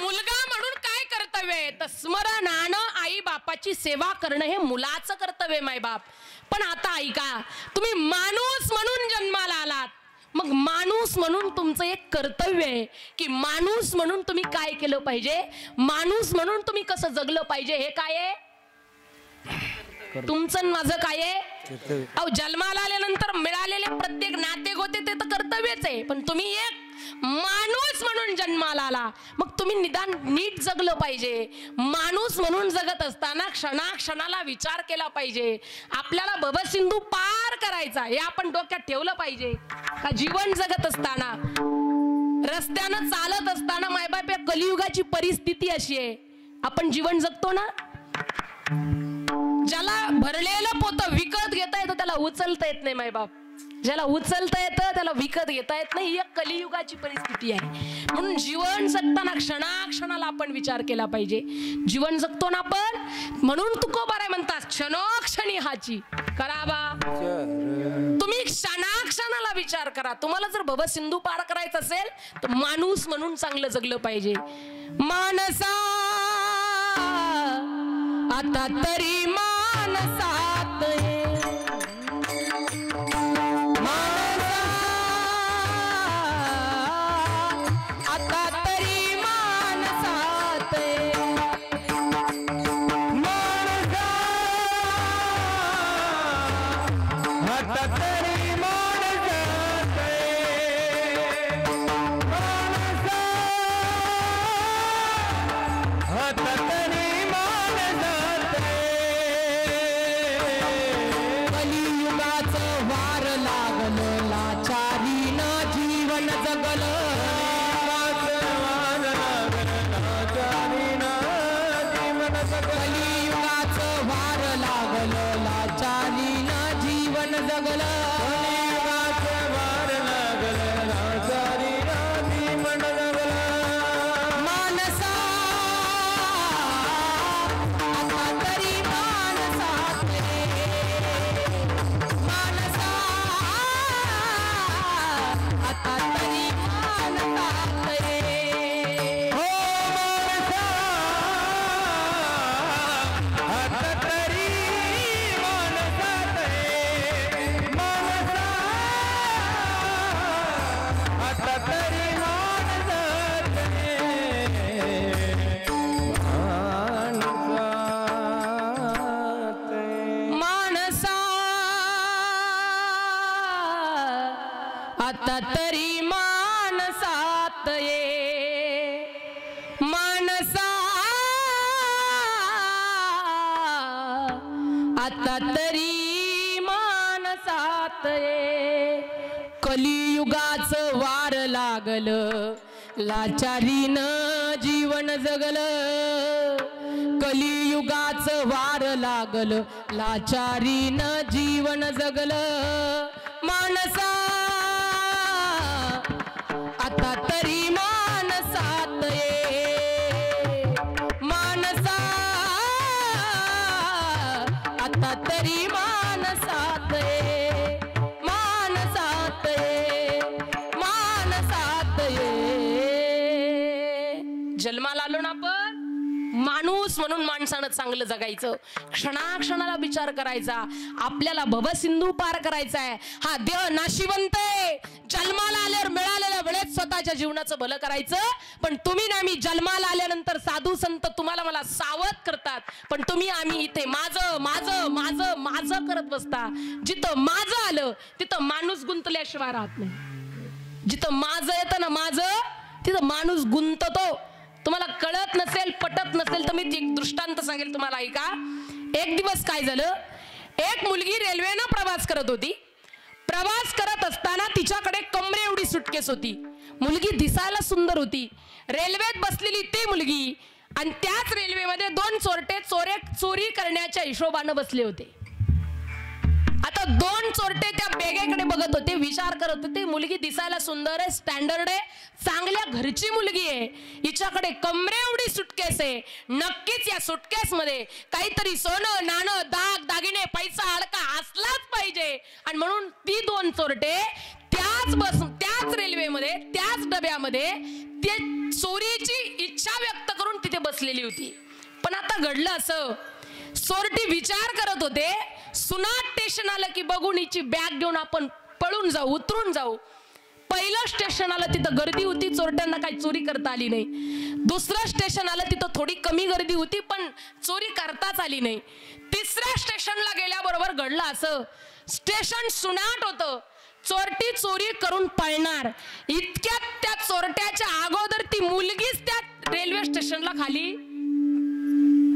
मुलगा म्हणून काय कर्तव्य आहे तर स्मरणानं आई बापाची सेवा करणं हे मुलाचं कर्तव्य माय बाप. पण आता ऐका तुम्ही माणूस म्हणून जन्माला आलात मग माणूस म्हणून तुमचं एक कर्तव्य आहे की माणूस म्हणून तुम्ही काय केलं पाहिजे माणूस म्हणून तुम्ही कसं जगलं पाहिजे. हे काय आहे तुमचं माझं काय आहे. अहो जन्माला आल्यानंतर मिळालेले प्रत्येक नाते गोते ते तर कर्तव्यच आहे पण तुम्ही एक माणूस म्हणून जन्माला आला मग तुम्ही निदान नीट जगलं पाहिजे. माणूस म्हणून जगत असताना क्षणाक्षणाला विचार केला पाहिजे. आपल्याला भवसिंधू पार करायचा हे आपण डोक्यात ठेवलं पाहिजे का जीवन जगत असताना रस्त्यानं चालत असताना मायबाप या कलियुगाची परिस्थिती अशी आहे आपण जीवन जगतो ना. ज्याला भरलेलं पोतं विकत घेता येतं त्याला उचलता येत नाही मायबाप. ज्याला उचलता येतं त्याला विकत घेता येत नाही. ही कलियुगाची परिस्थिती आहे म्हणून जीवन जगताना क्षणाक्षणाला आपण विचार केला पाहिजे. जीवन जगतो ना आपण म्हणून तुकोबाराय म्हणतात क्षणोक्षणी हाची करावा. तुम्ही क्षणाक्षणाला विचार करा. तुम्हाला जर भवसिंधू पार करायचं असेल तर माणूस म्हणून चांगलं जगलं पाहिजे. मानसा आता तरी मानसात जगला कलियुगाचे वार लागलं लाचारी राधी मन जगला मानसा आता तरी मानसात मानसा आता तरी मानसात हो मानसा आता तरी मानसात मानसा आता तरी मानसात मानसा आता तरी मानसात मानसा आता तरी मानसात कलियुगाचं वार लागलं लाचारीनं जीवन जगलं कलियुगाचं वार लागलं लाचारीनं जीवन जगलं मानसा आता तरी मानसात मानसा आता तरी मानसात मानसात मानसात जन्माला आलो ना आपण माणूस म्हणून माणसानं चांगलं जगायचं क्षणाक्षणाला विचार करायचा आपल्याला भवसिंधू पार करायचा आहे हा देह नाशिवंत आहे जन्माला आल्यावर मिळालेल्या वेळेत स्वतःच्या जीवनाचं भलं करायचं पण तुम्ही ना मी जन्माला आल्यानंतर साधू संत तुम्हाला मला सावध करतात पण तुम्ही आम्ही इथे माझं माझं माझं माझं करत बसता जिथं माझं आलं तिथं माणूस गुंतल्याशिवाय राहत नाही जिथं माझं येतं ना माझं तिथं माणूस गुंततो तुम्हाला कळत नसेल पटत नसेल तर मी एक दृष्टांत सांगेल तुम्हाला ऐका एक दिवस काय झालं एक मुलगी रेल्वेनं प्रवास करत होती प्रवास करत असताना तिच्याकडे कमरे एवढी सुटकेस होती मुलगी दिसायला सुंदर होती रेल्वेत बसलेली ती मुलगी आणि त्याच रेल्वेमध्ये दोन चोरटे चोरी करण्याच्या हिशोबानं बसले होते आता दोन चोरटे त्या बॅगेकडे बघत होते विचार करत होते मुलगी दिसायला सुंदर आहे स्टँडर्ड आहे चांगल्या घरची मुलगी आहे हिच्याकडे कमरे एवढी सुटकेस आहे नक्कीच या सुटकेस मध्ये काहीतरी सोनं नाणं दाग दागिने पैसा अडका असलाच पाहिजे आणि म्हणून ती दोन चोरटे त्याच रेल्वेमध्ये त्याच डब्यामध्ये ते चोरीची इच्छा व्यक्त करून तिथे बसलेली होती पण आता घडलं असं चोरटी विचार करत होते सुनाट स्टेशन आलं की बघून हिची बॅग घेऊन आपण पळून जाऊ उतरून जाऊ पहिलं स्टेशन आलं तिथं गर्दी होती चोरट्यांना काही चोरी करता आली नाही दुसरं स्टेशन आलं तिथं थोडी कमी गर्दी होती पण चोरी करताच आली नाही तिसऱ्या स्टेशनला गेल्याबरोबर घडलं असं स्टेशन सुनाट होतं चोरटी चोरी करून पळणार इतक्यात त्या चोरट्याच्या अगोदर ती मुलगीच त्या रेल्वे स्टेशनला खाली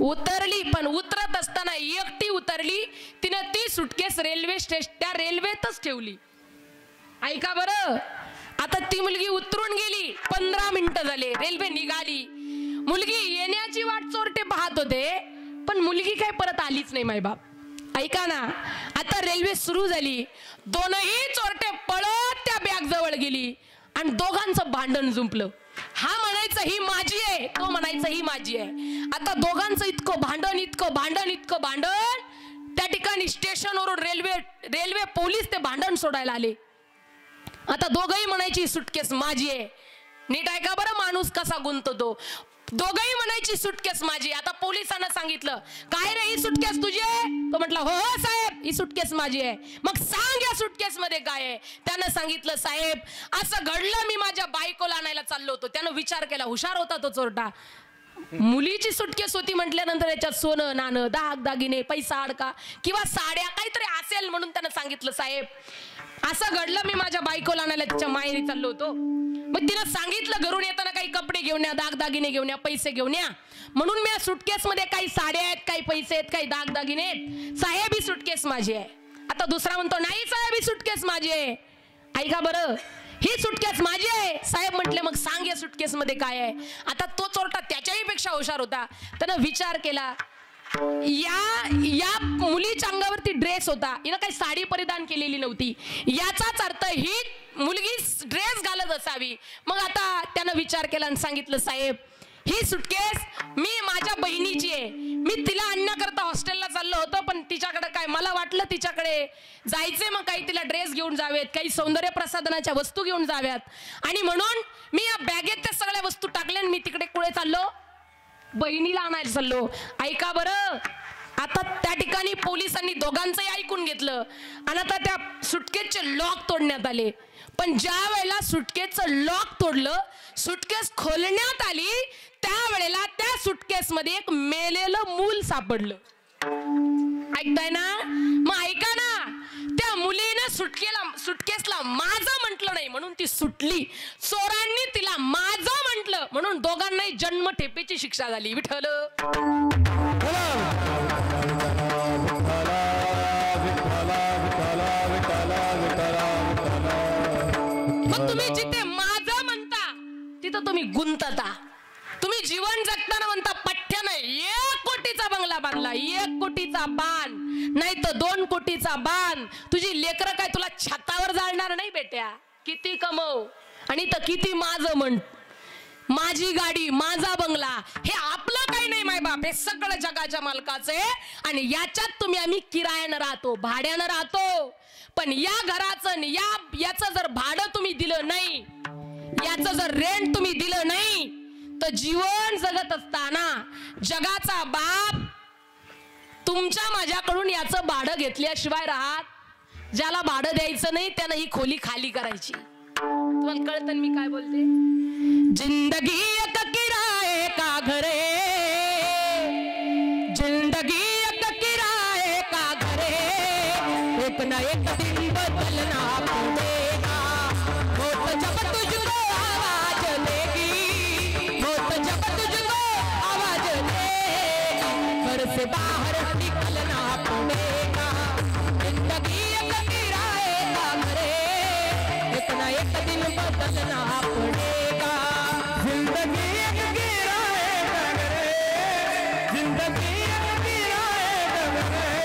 उतरली पण उतरत असताना एकटी उतरली तिनं ती सुटकेस त्या रेल्वेतच ठेवली ऐका बरं आता ती मुलगी उतरून गेली 15 मिनिटं झाले रेल्वे निघाली मुलगी येण्याची वाट चोरटे पाहत होते पण मुलगी काय परत आलीच नाही मायबाप ऐका ना आता रेल्वे सुरू झाली दोनही चोरटे पळत त्या बॅग जवळ गेली आणि दोघांचं भांडण जुंपलं हा म्हणायचं ही माझी आहे तो म्हणायचं ही माझी आहे आता दोघांचं इतकं भांडण त्या ठिकाणी स्टेशनवरून रेल्वे पोलीस ते भांडण सोडायला आले आता दोघंही म्हणायची सुटकेस माझी आहे नीट ऐका बरं माणूस कसा गुंततो दोघंही म्हणायची सुटकेस माझी आता पोलिसांना सांगितलं काय रे ही सुटकेस तुझी आहे तो म्हटला हो हो साहेब ही सुटकेस माझी आहे मग सांग या सुटकेस मध्ये काय आहे त्यानं सांगितलं साहेब असं घडलं मी माझ्या बायकोला आणायला चाललो होतो त्यानं विचार केला हुशार होता तो चोरटा मुलीची सुटकेस होती म्हटल्यानंतर याच्यात सोनं नाणं दाग दागिने पैसा अडका किंवा साड्या काहीतरी असेल म्हणून त्यानं सांगितलं साहेब असं घडलं मी माझ्या बायकोला आणायला तिच्या माहेरी चाललो होतो मग तिनं सांगितलं घरून येताना काही कपडे घेऊन या दागदागिने घेऊन या पैसे घेऊन या म्हणून मी सुटकेस मध्ये काही साड्या आहेत काही पैसे आहेत काही दागदागिने आहेत साहेब ही सुटकेस माझी आहे आता दुसरा म्हणतो नाही साहेब ही सुटकेस माझी आहे ऐका बरं ही सुटकेस माझी आहे साहेब म्हटले मग सांग या सुटकेस मध्ये काय आहे आता तो चोरटा त्याच्याही पेक्षा हुशार होता त्यानं विचार केला या मुलीच्या अंगावरती ड्रेस होता, हिनं काही साडी परिधान केलेली नव्हती, याचाच अर्थ ही मुलगी ड्रेस घालत असावी. मग आता त्यानं विचार केला आणि सांगितलं, साहेब ही सुटकेस मी माझ्या बहिणीची आहे, मी तिला आणण्याकरता हॉस्टेलला चाललो होतो, पण तिच्याकडे काय, मला वाटलं तिच्याकडे जायचे, मग काही तिला ड्रेस घेऊन जावेत, काही सौंदर्य प्रसाधनाच्या वस्तू घेऊन जाव्यात, आणि म्हणून मी या बॅगेत त्या सगळ्या वस्तू टाकल्या आणि मी तिकडे कुठे चाललो, बहिणीला आणायला चाललो. ऐका बरं, आता त्या ठिकाणी पोलिसांनी दोघांचंही ऐकून घेतलं आणि आता त्या सुटकेसचे लॉक तोडण्यात आले. पण ज्या वेळेला सुटकेसचं लॉक तोडलं, सुटकेस खोलण्यात आली, त्यावेळेला त्या सुटकेस मध्ये एक मेलेलं मूल सापडलं. ऐकताय ना? मग ऐका ना, त्या मुलीनं सुटकेसला माझं म्हटलं नाही म्हणून ती सुटली, चोरांनी तिला माझं म्हटलं म्हणून दोघांनाही जन्मठेपेची शिक्षा झाली. विठ्ठल मग तुम्ही जिथे माझं म्हणता तिथं तुम्ही गुंतता. तुम्ही जीवन जगताना म्हणता पठ्ठ्यानं 1 कोटीचा बंगला बांधला, 1 कोटीचा बाण नाही तर 2 कोटीचा बाण. तुझी लेकरं काय तुला छतावर जाळणार नाही बेट्या. किती कमव आणि तर किती माझं म्हण, माझी गाडी, माझा बंगला, हे आपलं काही नाही मायबाप, हे सगळं जगाच्या मालकाचं आहे. आणि याच्यात तुम्ही आम्ही किरायानं राहतो, भाड्यानं राहतो. पण या घराचं याचं जर भाडं तुम्ही दिलं नाही, याचं जर रेंट तुम्ही दिलं नाही, तर जीवन जगत असताना जगाचा बाप तुमच्या माझ्याकडून याचं भाडं घेतल्याशिवाय राहत. ज्याला भाडं द्यायचं नाही त्यानं ही खोली खाली करायची. तुम्हाला कळतं मी काय बोलते? जिंदगी एक किराए का घर है, जिंदगी एक किराए का घर है, एक ना एक दिन बदलना पड़ेगा. मौत जब तुझको आवाज देगी, मौत जब तुझको आवाज देगी, घर से बाहर निकलना पड़ेगा. जिंदगी एक किराए का घर है, एक ना एक दिन बदलना पड़ेगा. जिंदगी एक किराए का घर है, जिंदगी एक किराए का घर है,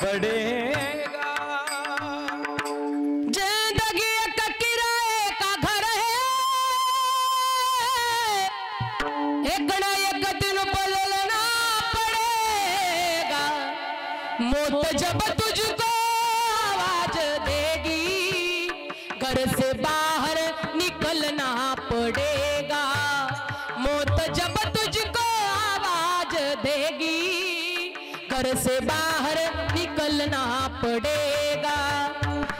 बढ़ेगा. जिंदगी एक किराए का घर है, एक ना एक दिन बदलना पड़ेगा. मौत जब तुझको आवाज देगी, घर से बाहर निकलना पड़ेगा. मौत जब तुझको आवाज देगी, घर से बाहर निकलना पड़ेगा.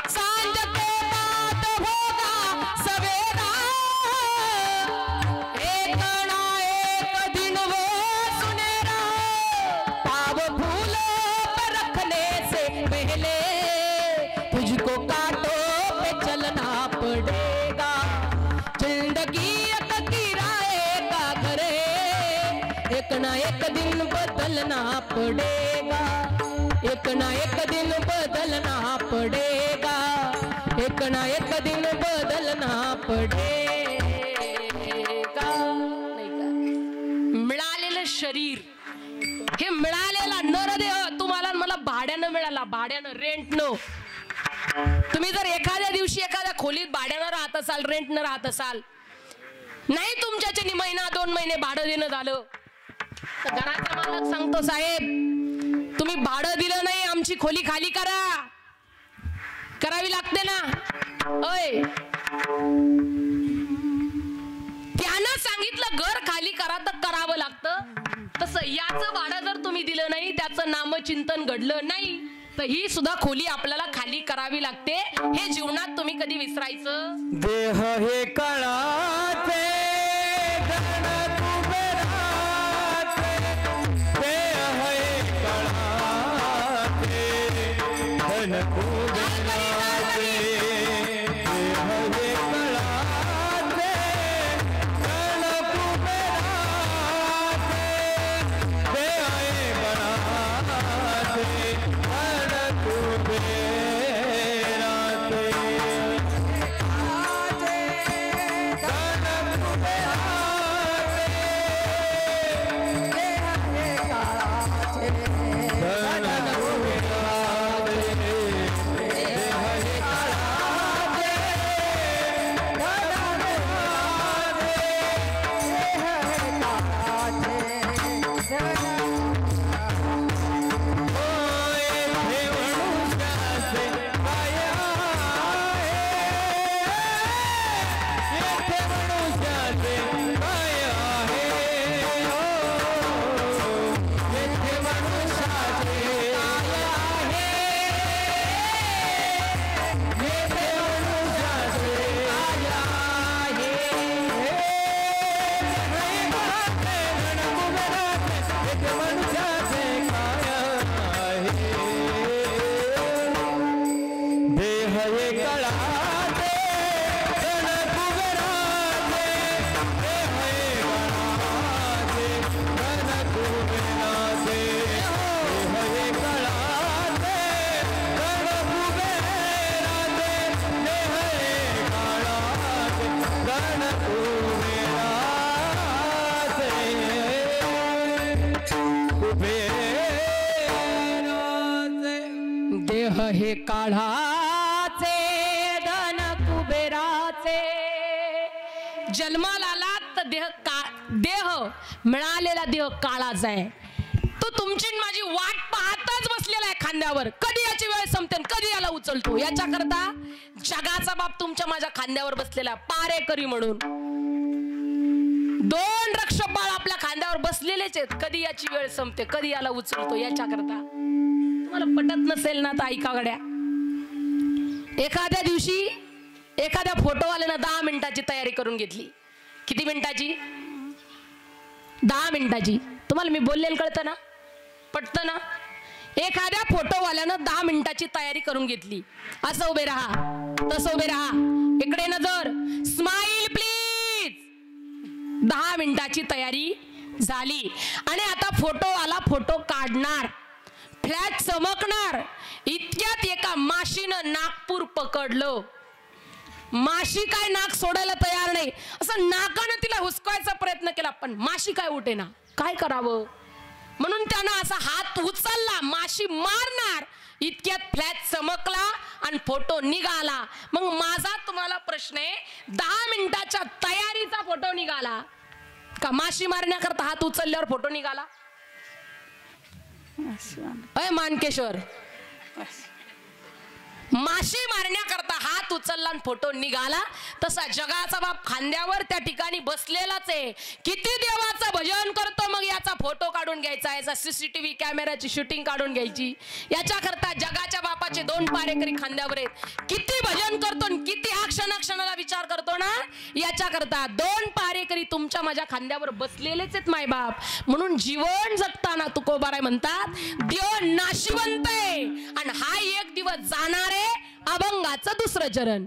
सांझ के बाद होगा सवेरा, एक ना एक दिन वो सुनेरा. पाव फूलों पर रखने से पहले तुझको कांटों पे चलना पड़ेगा. जिंदगी एक किराए का घर है, एक ना एक दिन बदलना पड़ेगा. एक ना एक दिन बदलना पड़ेगा, एक ना एक दिन बदलना पड़ेगा. मिळालेलं शरीर, हे मिळालेला नरदेह तुम्हाला मला भाड्यानं मिळाला, भाड्यानं, रेंट नो. तुम्ही जर एखाद्या दिवशी एखाद्या खोलीत भाड्यानं राहत असाल, रेंटनं राहत असाल, नाही तुमच्याच्यानी महिना 2 महिने भाडं देणं झालं, तर घराचा मालक सांगतो, साहेब तुम्ही भाडं दिलं नाही, आमची खोली खाली करा. करावी लागते ना. ओय, त्यानं सांगितलं घर खाली करा तर करावं लागतं. तसं याचं भाडं जर तुम्ही दिलं नाही, त्याचं नामचिंतन घडलं नाही, तर ही सुद्धा खोली आपल्याला खाली करावी लागते. हे जीवनात तुम्ही कधी विसरायचं? देह हे कळाचे, धन कुबेराचे. देह हे कळाचे, धन कुबेराचे. देह हे कळाचे, धन कुबेराचे. देह हे कळाचे, धन कुबेराचे. हे काळाचे धन कुबेराचे. जन्माला आला तर देह मिळालेला देह काळाचा आहे. तो तुमची माझी वाट पाहतच बसलेला आहे खांद्यावर. कधी याची वेळ संपते कधी याला उचलतो. याच्याकरता जगाचा बाप तुमच्या माझ्या खांद्यावर बसलेला पारेकरी म्हणून. दोन रक्षपाळ आपल्या खांद्यावर बसलेलेच आहेत. कधी याची वेळ संपते कधी याला उचलतो. याच्याकरता तुम्हाला पटत नसेल ना तर ऐका गड्या. एखाद्या दिवशी एखाद्या फोटोवाल्यानं 10 मिनिटाची तयारी करून घेतली. किती मिनिटाची? 10 मिनिटाची. तुम्हाला मी बोललेलं कळतं ना, पटतं ना. एखाद्या फोटोवाल्यानं 10 मिनिटाची तयारी करून घेतली. असं उभे राहा तसं उभे राहा, इकडे नजर, स्माइल प्लीज. 10 मिनिटाची तयारी झाली आणि आता फोटोवाला फोटो काढणार. फ्लॅश चमकणार. इतक्यात एका माशीनं नागपूर पकडलं. माशी काय नाक सोडायला तयार नाही. असं नाकानं तिला हुसकायचा प्रयत्न केला पण माशी काय उठेना. काय करावं म्हणून त्यानं असा हात उचलला. माशी मारणार. इतक्यात फ्लॅश चमकला आणि फोटो निघाला. मग माझा तुम्हाला प्रश्न आहे, 10 मिनिटाच्या तयारीचा फोटो निघाला का माशी मारण्याकरता हात उचलल्यावर फोटो निघाला? अय मानकेश्वर, माशी मारण्याकरता हात उचलला आणि फोटो निघाला. तसा जगाचा बाप खांद्यावर त्या ठिकाणी बसलेलाच आहे. किती देवाचं भजन करतो मग याचा फोटो काढून घ्यायचा, याचा CCTV कॅमेराची शूटिंग काढून घ्यायची. याच्याकरता जगाच्या बापाचे 2 पारेकरी खांद्यावर आहेत. किती भजन करतो आणि किती हा क्षणाला विचार करतो ना. याच्याकरता 2 पारेकरी तुमच्या माझ्या खांद्यावर बसलेलेच आहेत माय बाप. म्हणून जीवन जगताना तुकोबाराय म्हणतात, देव नाशिवंत आहे आणि हा एक दिवस जाणार आहे. अभंगाचं दुसरं चरण.